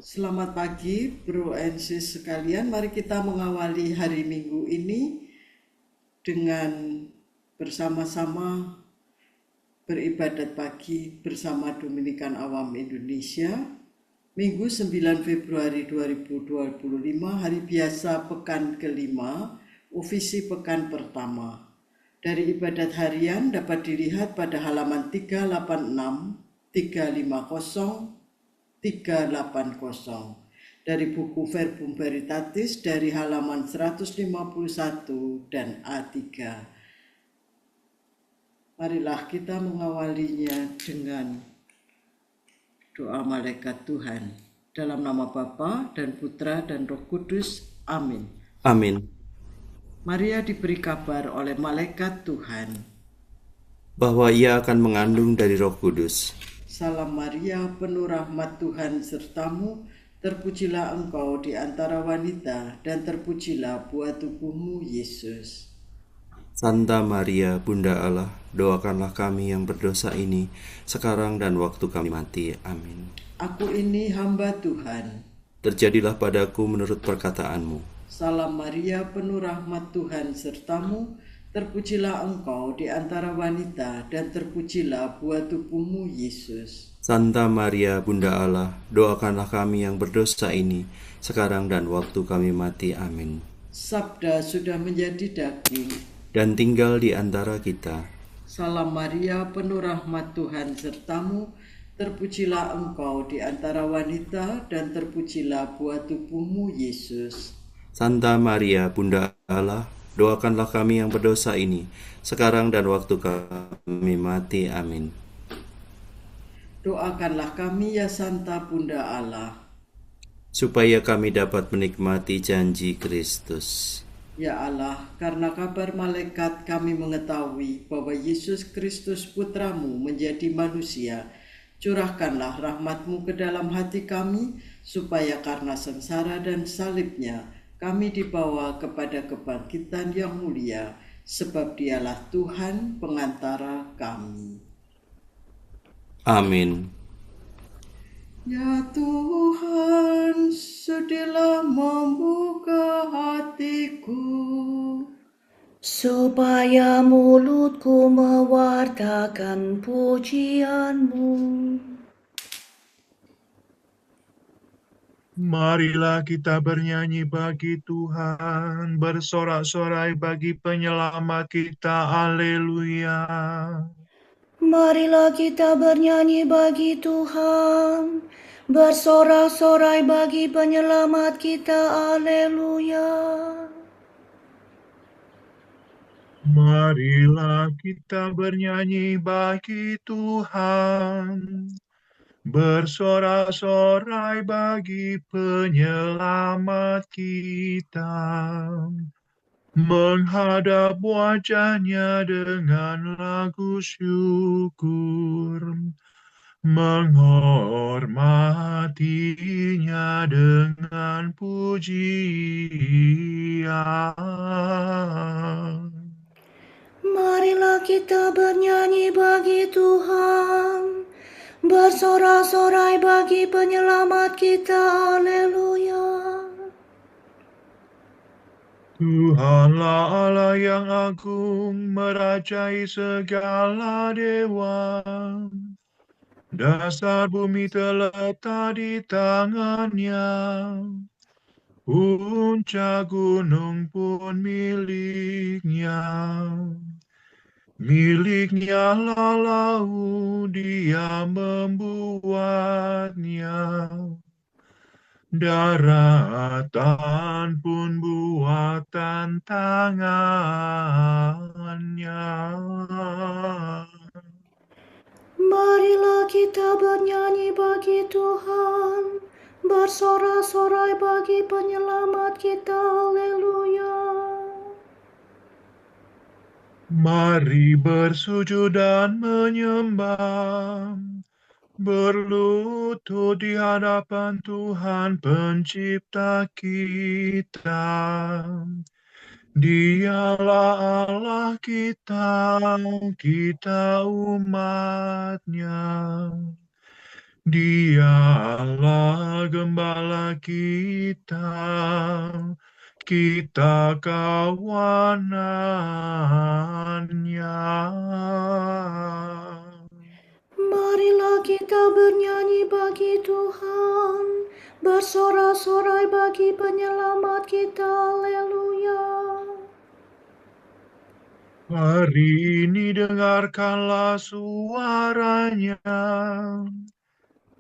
Selamat pagi, Bro and Sis sekalian. Mari kita mengawali hari Minggu ini dengan bersama-sama beribadat pagi bersama Dominikan Awam Indonesia. Minggu 9 Februari 2025, hari biasa pekan kelima, ofisi pekan pertama. Dari ibadat harian dapat dilihat pada halaman 386, 350, 380 dari buku Verbum Veritatis dari halaman 151 dan A3. Marilah kita mengawalinya dengan doa malaikat Tuhan. Dalam nama Bapa dan Putra dan Roh Kudus. Amin. Amin. Maria diberi kabar oleh malaikat Tuhan. Bahwa ia akan mengandung dari Roh Kudus. Salam Maria, penuh rahmat Tuhan sertamu, terpujilah engkau di antara wanita, dan terpujilah buah tubuhmu, Yesus. Santa Maria, Bunda Allah, doakanlah kami yang berdosa ini, sekarang dan waktu kami mati. Amin. Aku ini hamba Tuhan. Terjadilah padaku menurut perkataanmu. Salam Maria, penuh rahmat Tuhan sertamu, terpujilah engkau di antara wanita, dan terpujilah buah tubuhmu, Yesus. Santa Maria, Bunda Allah, doakanlah kami yang berdosa ini, sekarang dan waktu kami mati. Amin. Sabda sudah menjadi daging dan tinggal di antara kita. Salam Maria, penuh rahmat Tuhan sertamu, terpujilah engkau di antara wanita, dan terpujilah buah tubuhmu, Yesus. Santa Maria, Bunda Allah, doakanlah kami yang berdosa ini, sekarang dan waktu kami mati. Amin. Doakanlah kami ya Santa Bunda Allah, supaya kami dapat menikmati janji Kristus. Ya Allah, karena kabar malaikat kami mengetahui bahwa Yesus Kristus Putramu menjadi manusia. Curahkanlah rahmat-Mu ke dalam hati kami, supaya karena sengsara dan salibnya, kami dibawa kepada kebangkitan yang mulia, sebab Dialah Tuhan pengantara kami. Amin. Ya Tuhan, sudilah membuka hatiku, supaya mulutku mewartakan pujian-Mu. Marilah kita bernyanyi bagi Tuhan, bersorak-sorai bagi penyelamat kita. Haleluya. Marilah kita bernyanyi bagi Tuhan, bersorak-sorai bagi penyelamat kita. Haleluya. Marilah kita bernyanyi bagi Tuhan, bersorak-sorai bagi penyelamat kita, menghadap wajah-Nya dengan lagu syukur, menghormatinya dengan pujian. Marilah kita bernyanyi bagi Tuhan, bersorak-sorai bagi penyelamat kita. Haleluya. Tuhanlah Allah yang agung, merajai segala dewa. Dasar bumi terletak di tangan-Nya, puncak gunung pun milik-Nya. Milik-Nya lah laut, Dia membuatnya. Daratan pun buatan tangan-Nya. Marilah kita bernyanyi bagi Tuhan, bersorak-sorai bagi penyelamat kita. Haleluya. Mari bersujud dan menyembah, berlutut di hadapan Tuhan Pencipta kita. Dialah Allah kita, kita umat-Nya. Dialah gembala kita, kita kawanannya. Marilah kita bernyanyi bagi Tuhan, bersorak-sorai bagi penyelamat kita. Haleluya. Hari ini dengarkanlah suaranya.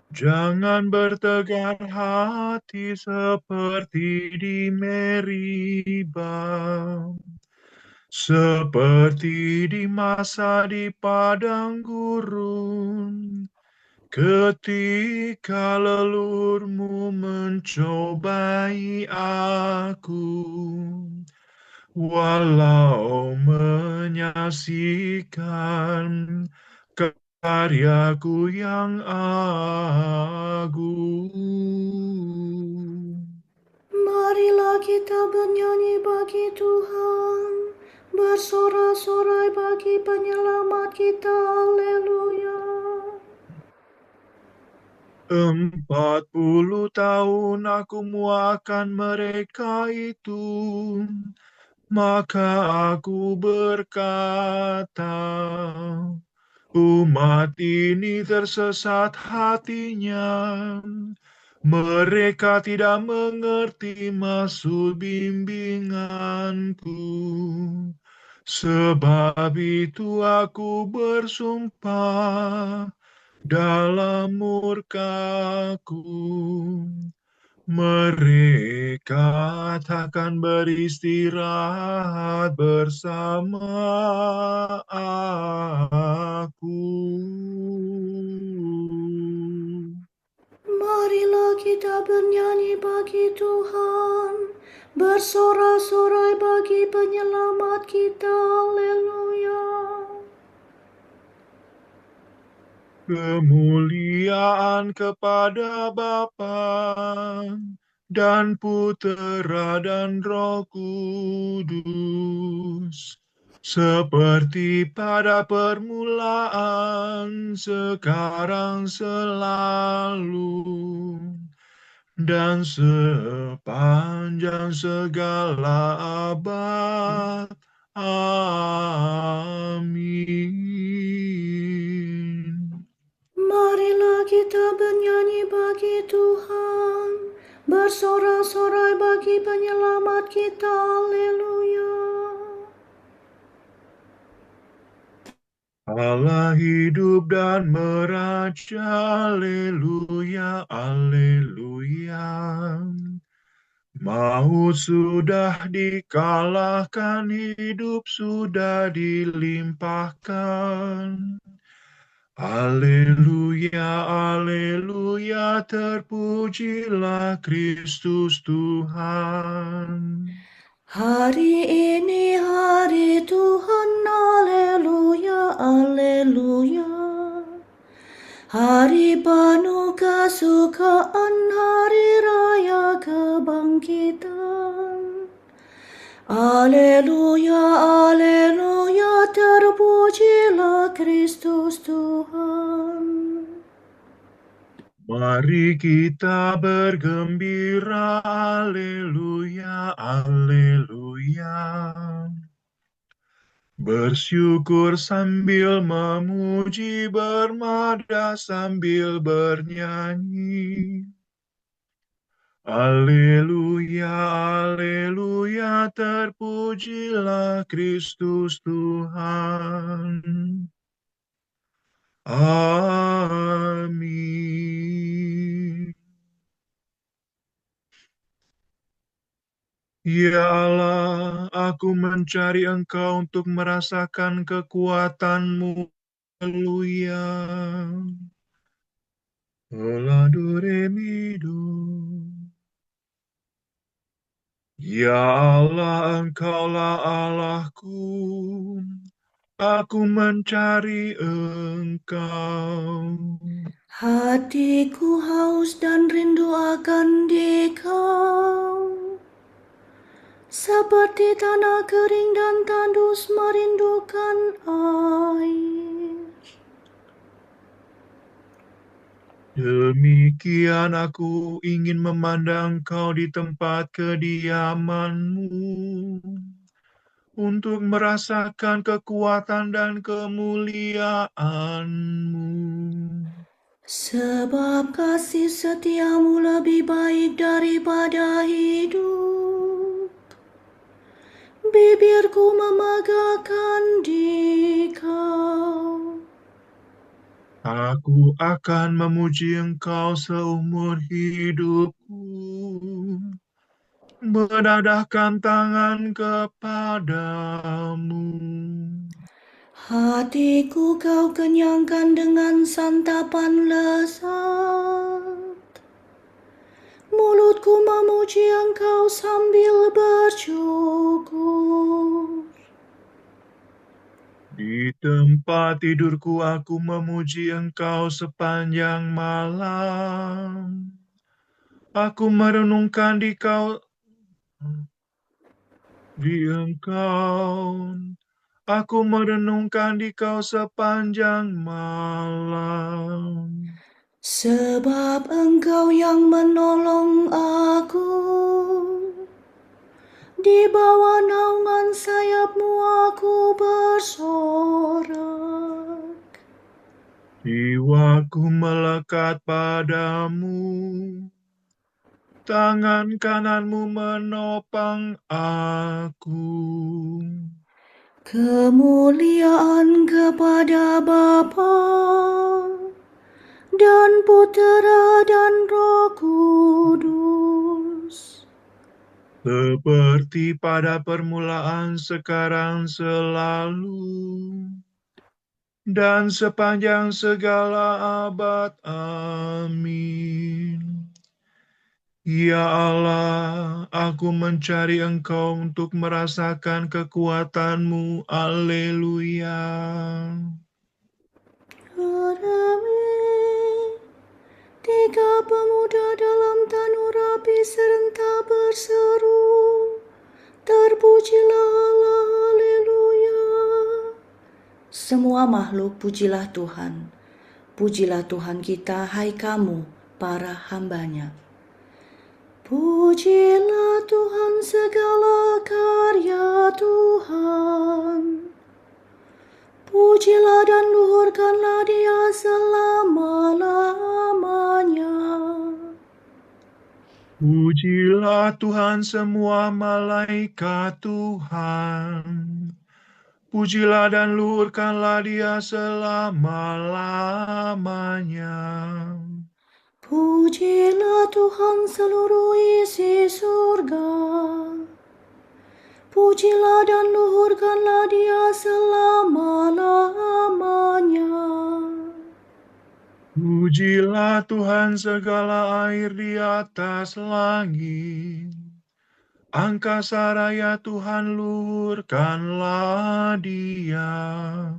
Jangan bertegar hati seperti di Meriba, seperti di masa di padang gurun, ketika leluhurmu mencobai aku, walau menyaksikan karyaku yang agung. Marilah kita bernyanyi bagi Tuhan, bersorak-sorai bagi penyelamat kita. Haleluya. 40 tahun aku muakan mereka itu, maka aku berkata, umat ini tersesat hatinya, mereka tidak mengerti maksud bimbinganku. Sebab itu aku bersumpah dalam murkaku, mereka takkan beristirahat bersama aku. Marilah kita bernyanyi bagi Tuhan, bersorak-sorai bagi penyelamat kita. Haleluya. Kemuliaan kepada Bapa dan Putera dan Roh Kudus, seperti pada permulaan, sekarang, selalu, dan sepanjang segala abad. Amin. Marilah kita bernyanyi bagi Tuhan, bersorak-sorai bagi penyelamat kita. Haleluya. Allah hidup dan meraja, aleluya, aleluya. Maut sudah dikalahkan, hidup sudah dilimpahkan. Aleluya, aleluya, terpujilah Kristus Tuhan. Hari ini hari Tuhan. Haleluya, haleluya. Hari penuh kesukaan, hari raya kebangkitan. Haleluya, haleluya, terpujilah Kristus Tuhan. Mari kita bergembira, aleluya, aleluya. Bersyukur sambil memuji, bermadah sambil bernyanyi. Aleluya, aleluya, terpujilah Kristus Tuhan. Amin. Ya Allah, aku mencari Engkau untuk merasakan kekuatan-Mu. Haleluya. La do re mi do. Ya Allah, Engkaulah Allahku. Aku mencari Engkau. Hatiku haus dan rindu akan Dikau, seperti tanah kering dan tandus merindukan air. Demikian aku ingin memandang Kau di tempat kediaman-Mu, untuk merasakan kekuatan dan kemuliaan-Mu. Sebab kasih setiamu lebih baik daripada hidup. Bibirku memegahkan Dikau. Aku akan memuji Engkau seumur hidupku, menadahkan tangan kepadamu. Hatiku Kau kenyangkan dengan santapan lezat. Mulutku memuji Engkau sambil bersyukur. Di tempat tidurku aku memuji Engkau sepanjang malam. Aku merenungkan di Engkau. Aku merenungkan di Kau sepanjang malam. Sebab Engkau yang menolong aku. Di bawah naungan sayap-Mu aku bersorak. Jiwaku melekat padamu, tangan kanan-Mu menopang aku. Kemuliaan kepada Bapa dan Putera dan Roh Kudus. Seperti pada permulaan, sekarang, selalu, dan sepanjang segala abad. Amin. Ya Allah, aku mencari Engkau untuk merasakan kekuatan-Mu. Haleluya. Tiga pemuda dalam tanur api serentak berseru, terpujilah Allah, haleluya. Semua makhluk pujilah Tuhan. Pujilah Tuhan kita, hai kamu, para hamba-Nya. Pujilah Tuhan segala karya Tuhan. Pujilah dan luhurkanlah Dia selama-lamanya. Pujilah Tuhan semua malaikat Tuhan. Pujilah dan luhurkanlah Dia selama-lamanya. Pujilah Tuhan seluruh isi surga. Pujilah dan luhurkanlah Dia selama-lamanya. Pujilah Tuhan segala air di atas langit. Angkasa raya Tuhan, luhurkanlah Dia.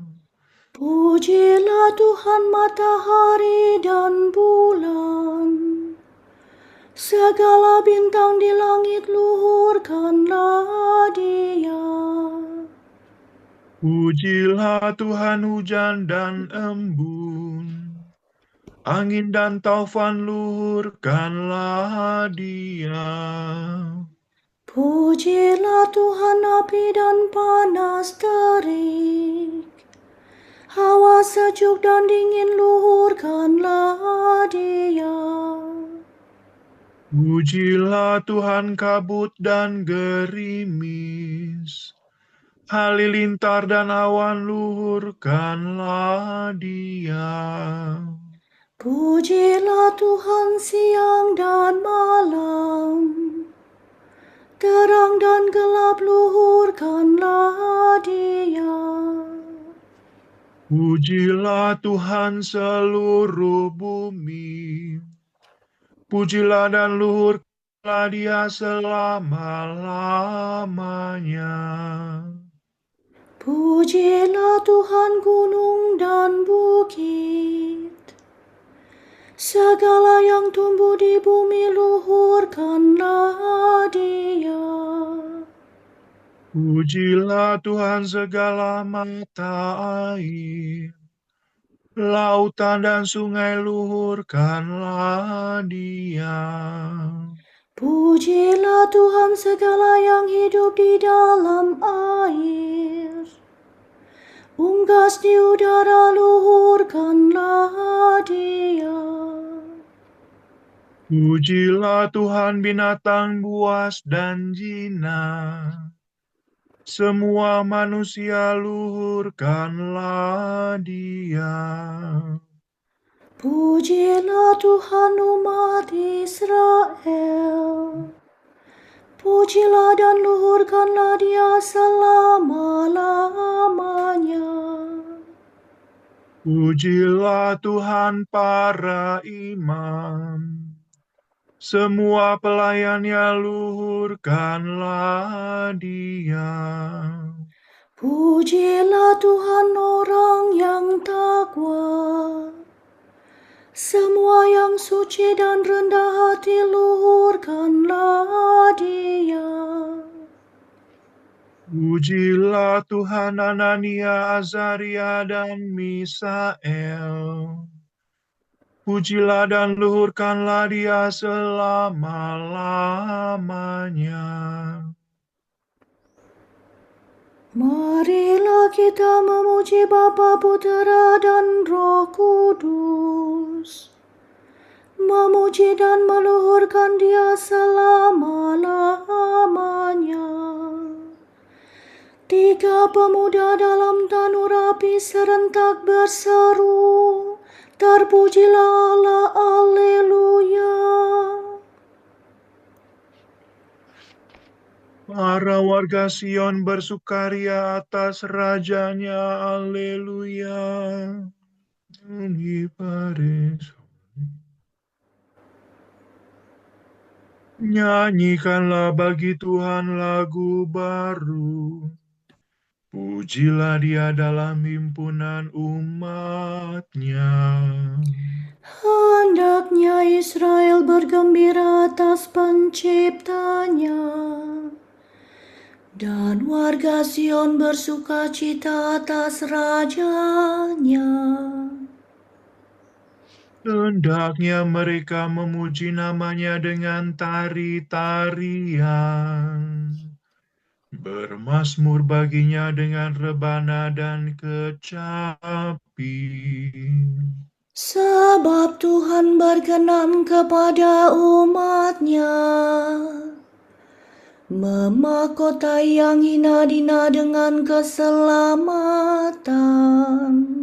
Pujilah Tuhan matahari dan bulan. Segala bintang di langit, luhurkanlah Dia. Pujilah Tuhan hujan dan embun. Angin dan taufan, luhurkanlah Dia. Pujilah Tuhan api dan panas terik. Hawa sejuk dan dingin, luhurkanlah Dia. Pujilah Tuhan kabut dan gerimis. Halilintar dan awan, luhurkanlah Dia. Pujilah Tuhan siang dan malam. Terang dan gelap, luhurkanlah Dia. Pujilah Tuhan seluruh bumi. Pujilah dan luhurkanlah Dia selama-lamanya. Pujilah Tuhan gunung dan bukit. Segala yang tumbuh di bumi, luhurkanlah Dia. Pujilah Tuhan segala mata air. Lautan dan sungai luhurkanlah Dia. Pujilah Tuhan segala yang hidup di dalam air. Unggas di udara luhurkanlah Dia. Pujilah Tuhan binatang buas dan jinak. Semua manusia luhurkanlah Dia. Pujilah Tuhan umat Israel. Pujilah dan luhurkanlah Dia selama-lamanya. Pujilah Tuhan para imam. Semua pelayannya luhurkanlah Dia. Pujilah Tuhan orang yang takwa. Semua yang suci dan rendah hati luhurkanlah Dia. Pujilah Tuhan Anania, Azaria, dan Misael. Pujilah dan luhurkanlah Dia selama-lamanya. Marilah kita memuji Bapa, Putera, dan Roh Kudus. Memuji dan meluhurkan Dia selama-lamanya. Tiga pemuda dalam tanur api serentak berseru, terpujilah Allah, Alleluia. Para warga Sion bersukaria atas rajanya, Alleluia. Nyanyikanlah bagi Tuhan lagu baru. Pujilah Dia dalam himpunan umat-Nya. Hendaknya Israel bergembira atas penciptanya, dan warga Sion bersukacita atas rajanya. Hendaknya mereka memuji namanya dengan tari-tarian, bermazmur baginya dengan rebana dan kecapi. Sebab Tuhan berkenan kepada umat-Nya, memahkotai yang hina dina dengan keselamatan.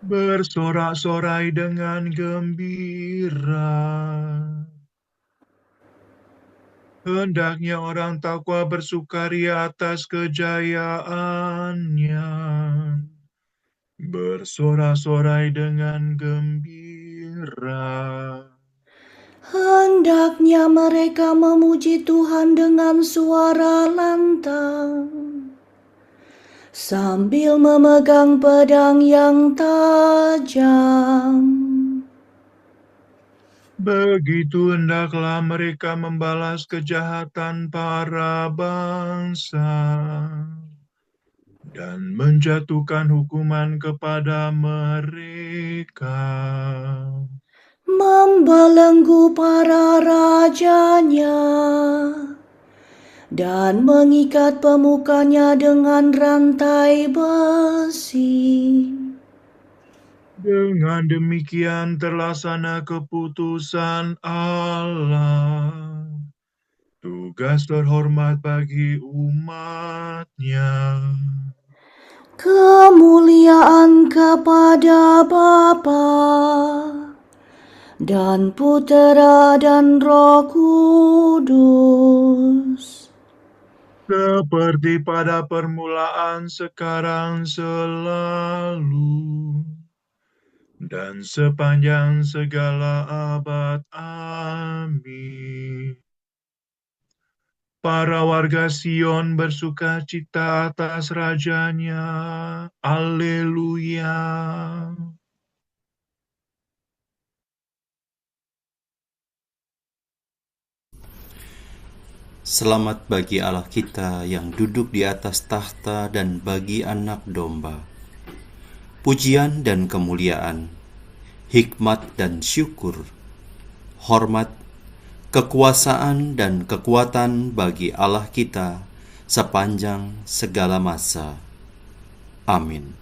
Bersorak-sorai dengan gembira. Hendaknya orang takwa bersukaria atas kejayaannya. Bersorak-sorai dengan gembira. Hendaknya mereka memuji Tuhan dengan suara lantang, sambil memegang pedang yang tajam. Begitu hendaklah mereka membalas kejahatan para bangsa dan menjatuhkan hukuman kepada mereka. Membelenggu para rajanya dan mengikat pemukanya dengan rantai besi. Dengan demikian terlaksana keputusan Allah. Tugas terhormat bagi umat-Nya. Kemuliaan kepada Bapa dan Putera dan Roh Kudus, Seperti pada permulaan, sekarang, selalu, dan sepanjang segala abad. Amin. Para warga Sion bersukacita atas rajanya. Alleluia. Selamat bagi Allah kita yang duduk di atas tahta dan bagi anak domba. pujian dan kemuliaan, hikmat dan syukur, hormat, kekuasaan dan kekuatan bagi Allah kita sepanjang segala masa. Amin.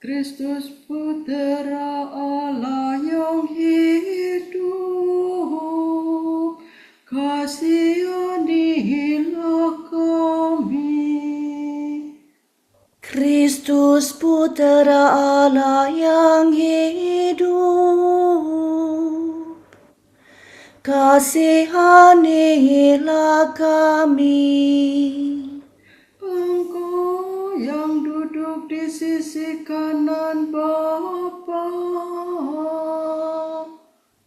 Kristus Putera Allah yang hidup, kasihanilah kami. Kristus Putera Allah yang hidup, kasihanilah kami. Engkau yang duduk di sisi kanan Bapa,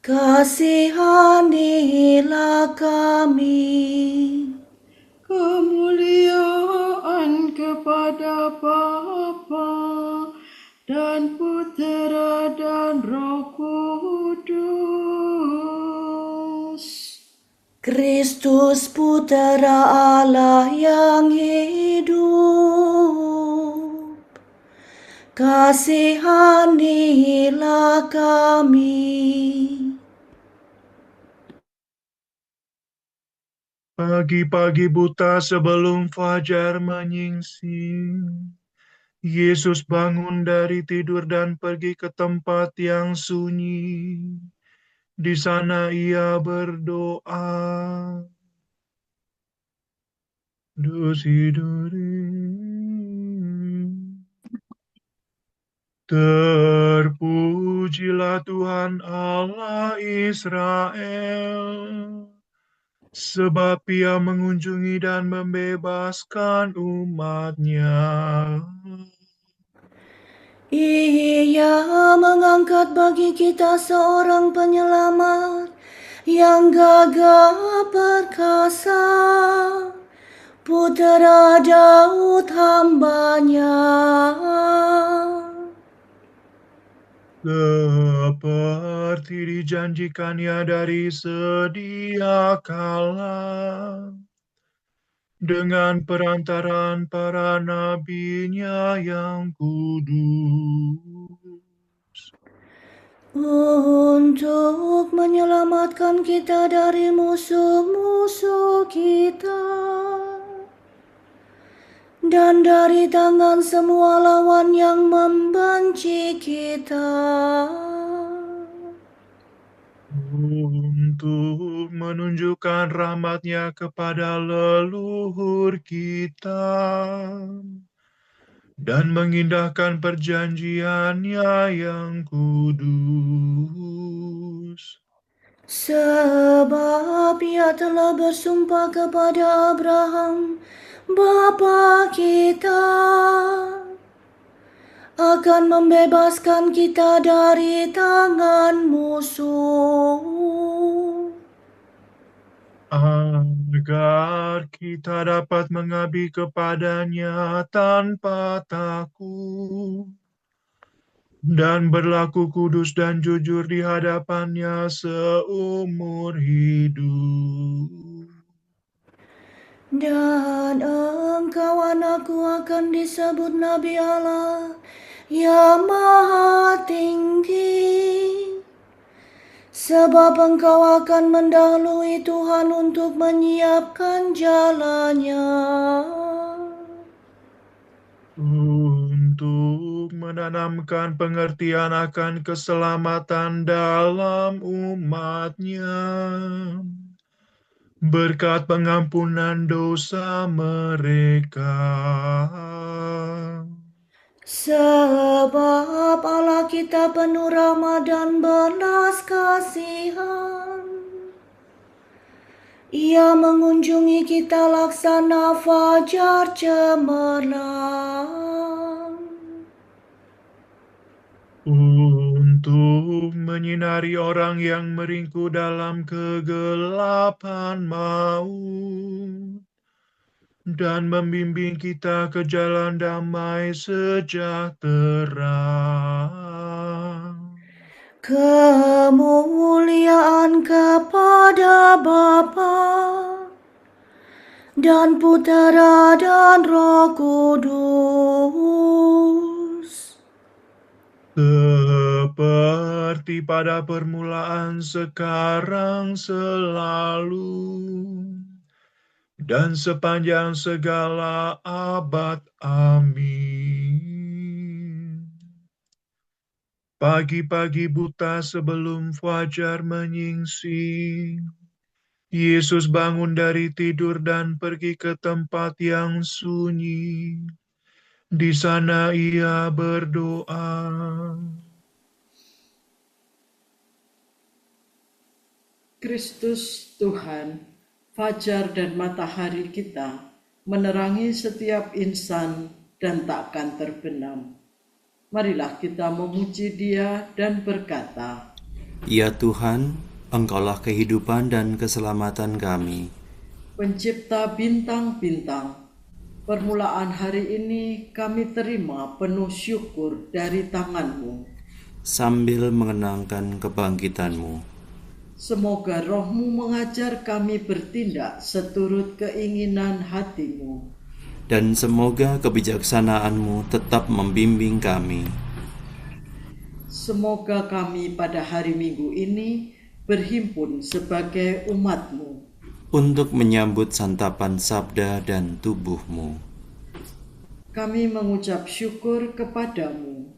kasihanilah kami. kemuliaan kepada Bapa dan Putera dan Roh Kudus. Kristus Putera Allah yang hidup, kasihanilah kami. Pagi-pagi buta sebelum fajar menyingsing, Yesus bangun dari tidur dan pergi ke tempat yang sunyi. Di sana ia berdoa. Terpujilah Tuhan Allah Israel, sebab ia mengunjungi dan membebaskan umat-Nya. Ia mengangkat bagi kita seorang penyelamat yang gagah perkasa, Putera Daud hamba-Nya. Seperti dijanjikannya dari sedia kala, dengan perantaraan para nabi-Nya yang kudus. Untuk menyelamatkan kita dari musuh-musuh kita dan dari tangan semua lawan yang membenci kita, untuk menunjukkan rahmat-Nya kepada leluhur kita dan mengindahkan perjanjian-Nya yang kudus. sebab Ia telah bersumpah kepada Abraham, bapa kita, akan membebaskan kita dari tangan musuh, agar kita dapat mengabdi kepada-Nya tanpa takut dan berlaku kudus dan jujur di hadapan-Nya seumur hidup. dan engkau anakku akan disebut Nabi Allah yang Maha Tinggi, sebab engkau akan mendahului Tuhan untuk menyiapkan jalannya, Untuk menanamkan pengertian akan keselamatan dalam umat-Nya, berkat pengampunan dosa mereka. sebab Allah kita penuh rahmat dan belas kasihan. Ia mengunjungi kita laksana fajar cemerlang, Untuk menyinari orang yang meringkuk dalam kegelapan maut dan membimbing kita ke jalan damai sejahtera. Kemuliaan kepada Bapa dan Putera dan Roh Kudus, Seperti pada permulaan, sekarang, selalu, dan sepanjang segala abad. Amin. Pagi-pagi buta sebelum fajar menyingsing, Yesus bangun dari tidur dan pergi ke tempat yang sunyi. Di sana ia berdoa. Kristus Tuhan, fajar dan matahari kita, menerangi setiap insan dan takkan terbenam. Marilah kita memuji Dia dan berkata, Ya Tuhan, Engkaulah kehidupan dan keselamatan kami. Pencipta bintang-bintang, permulaan hari ini kami terima penuh syukur dari tangan-Mu. Sambil mengenangkan kebangkitan-Mu, Semoga roh-Mu mengajar kami bertindak seturut keinginan hati-Mu. dan semoga kebijaksanaan-Mu tetap membimbing kami. Semoga kami pada hari Minggu ini berhimpun sebagai umat-Mu. Untuk menyambut santapan sabda dan tubuh-Mu. Kami mengucap syukur kepada-Mu.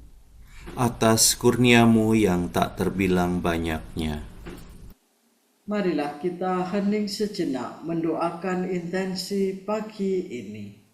Atas kurnia-Mu yang tak terbilang banyaknya. Marilah kita hening sejenak mendoakan intensi pagi ini.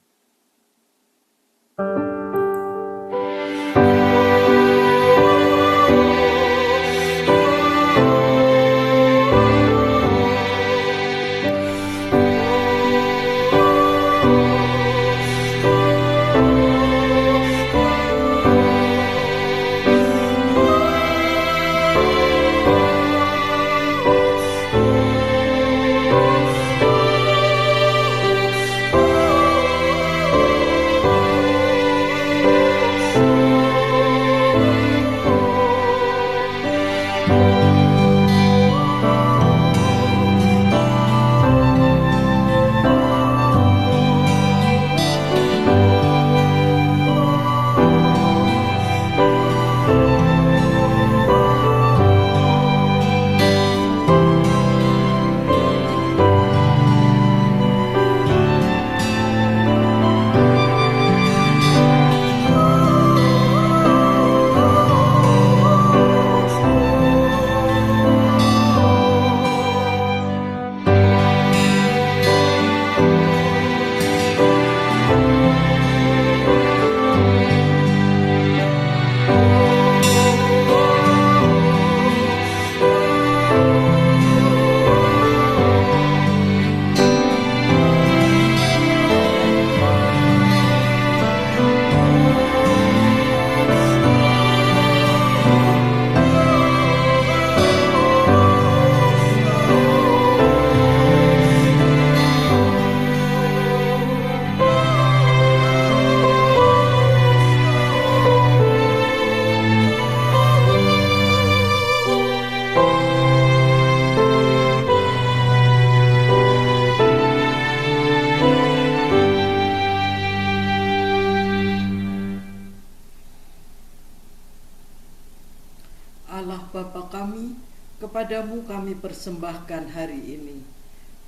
Allah Bapa kami, kepadamu kami persembahkan hari ini.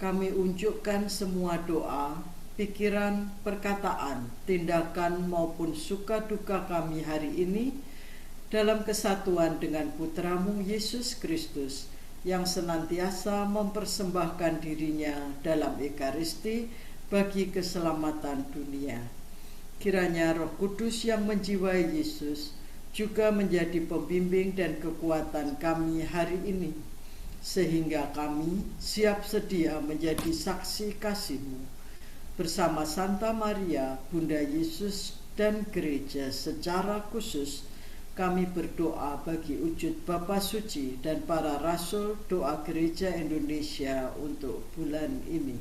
Kami unjukkan semua doa, pikiran, perkataan, tindakan maupun suka duka kami hari ini dalam kesatuan dengan Putramu Yesus Kristus yang senantiasa mempersembahkan dirinya dalam Ekaristi bagi keselamatan dunia. Kiranya Roh Kudus yang menjiwai Yesus juga menjadi pembimbing dan kekuatan kami hari ini, sehingga kami siap sedia menjadi saksi kasih-Mu. Bersama Santa Maria, Bunda Yesus dan Gereja secara khusus, kami berdoa bagi wujud Bapa Suci dan para Rasul Doa Gereja Indonesia untuk bulan ini.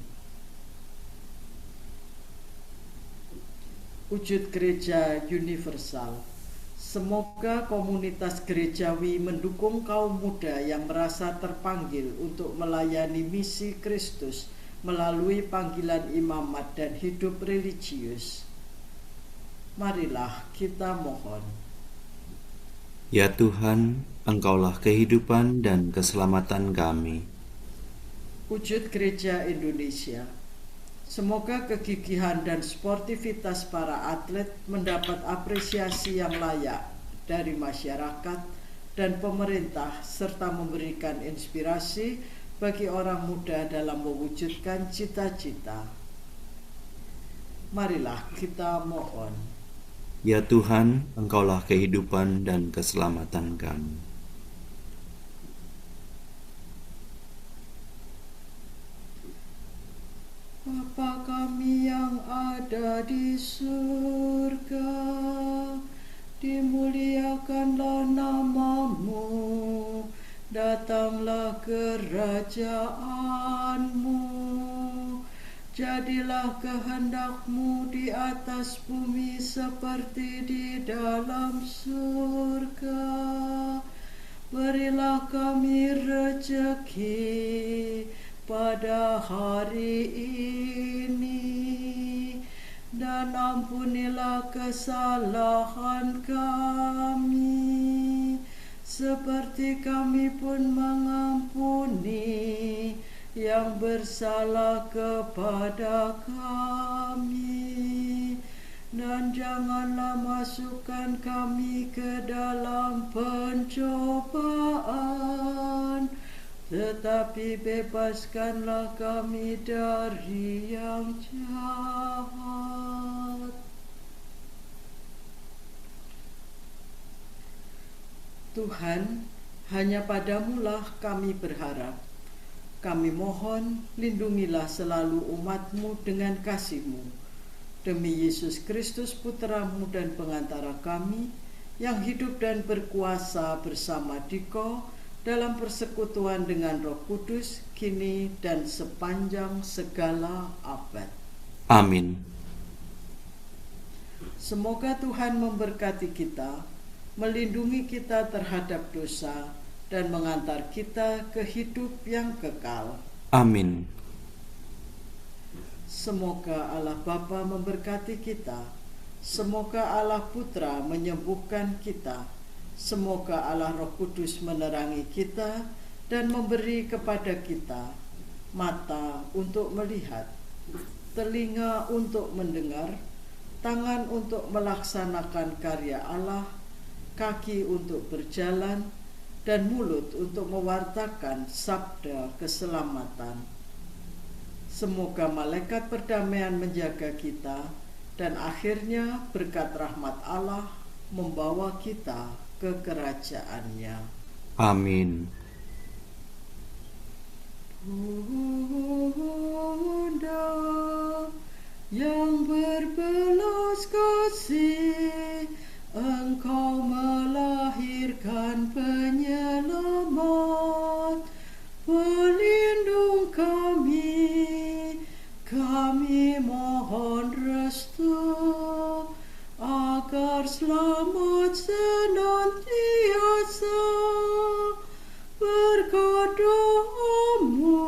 wujud gereja universal. Semoga komunitas gerejawi mendukung kaum muda yang merasa terpanggil untuk melayani misi Kristus melalui panggilan imamat dan hidup religius. Marilah kita mohon. Ya Tuhan, Engkaulah kehidupan dan keselamatan kami. Wujud gereja Indonesia. Semoga kegigihan dan sportivitas para atlet mendapat apresiasi yang layak dari masyarakat dan pemerintah, serta memberikan inspirasi bagi orang muda dalam mewujudkan cita-cita. Marilah kita mohon. Ya Tuhan, Engkaulah kehidupan dan keselamatan kami. Bapa kami yang ada di surga, dimuliakanlah nama-Mu, datanglah kerajaan-Mu, jadilah kehendak-Mu di atas bumi seperti di dalam surga. Berilah kami rezeki pada hari ini, dan ampunilah kesalahan kami, seperti kami pun mengampuni yang bersalah kepada kami. Dan janganlah masukkan kami ke dalam pencobaan, tetapi bebaskanlah kami dari yang jahat. Tuhan, hanya padamu-lah kami berharap. Kami mohon, lindungilah selalu umat-Mu dengan kasih-Mu. Demi Yesus Kristus, Putra-Mu dan pengantara kami, yang hidup dan berkuasa bersama Dikau dalam persekutuan dengan Roh Kudus, kini dan sepanjang segala abad. Amin. Semoga Tuhan memberkati kita, melindungi kita terhadap dosa, dan mengantar kita ke hidup yang kekal. Amin. Semoga Allah Bapa memberkati kita, semoga Allah Putra menyembuhkan kita, semoga Allah Roh Kudus menerangi kita dan memberi kepada kita mata untuk melihat, telinga untuk mendengar, tangan untuk melaksanakan karya Allah, kaki untuk berjalan, dan mulut untuk mewartakan sabda keselamatan. Semoga malaikat perdamaian menjaga kita, dan akhirnya berkat rahmat Allah membawa kita ke kerajaan-Nya. Amin. Bunda yang berbelas kasih, Engkau melahirkan penyelamat, pelindung kami mohon restu agar selamat senantiasa berkat doa-Mu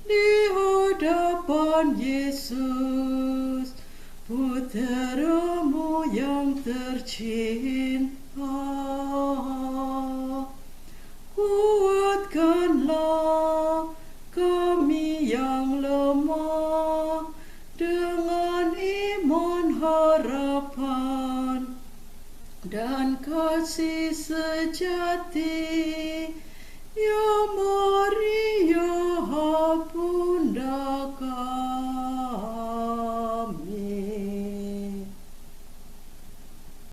di hadapan Yesus, Putra-Mu yang tercinta. Kuatkanlah kami yang lemah dengan iman, harapan, dan kasih sejati. Ya Maria, Bunda kami.